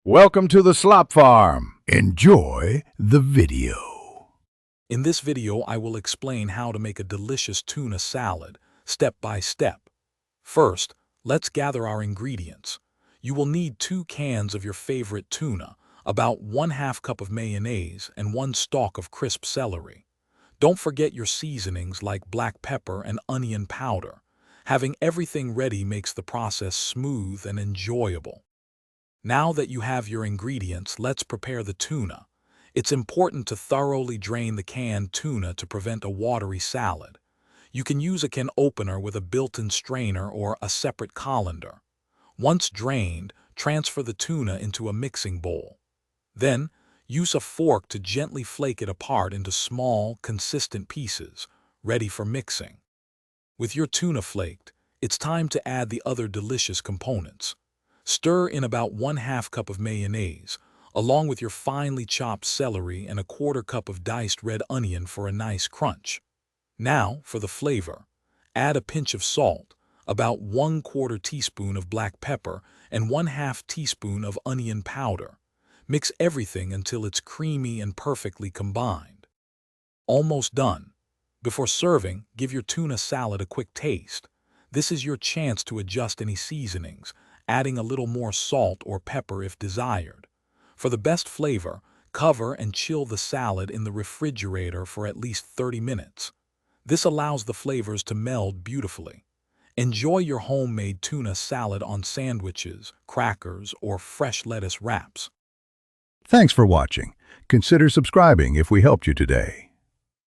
Welcome to the Slop Farm. Enjoy the video. In this video, I will explain how to make a delicious tuna salad, step by step. First, let's gather our ingredients. You will need 2 cans of your favorite tuna, about 1/2 cup of mayonnaise, and 1 stalk of crisp celery. Don't forget your seasonings like black pepper and onion powder. Having everything ready makes the process smooth and enjoyable. Now that you have your ingredients, let's prepare the tuna. It's important to thoroughly drain the canned tuna to prevent a watery salad. You can use a can opener with a built-in strainer or a separate colander. Once drained, transfer the tuna into a mixing bowl. Then, use a fork to gently flake it apart into small, consistent pieces, ready for mixing. With your tuna flaked, it's time to add the other delicious components. Stir in about 1/2 cup of mayonnaise, along with your finely chopped celery and a 1/4 cup of diced red onion for a nice crunch. Now, for the flavor, add a pinch of salt, about 1/4 teaspoon of black pepper, and 1/2 teaspoon of onion powder. Mix everything until it's creamy and perfectly combined. Almost done. Before serving, give your tuna salad a quick taste. This is your chance to adjust any seasonings, adding a little more salt or pepper if desired. For the best flavor, cover and chill the salad in the refrigerator for at least 30 minutes. This allows the flavors to meld beautifully. Enjoy your homemade tuna salad on sandwiches, crackers, or fresh lettuce wraps. Thanks for watching. Consider subscribing if we helped you today.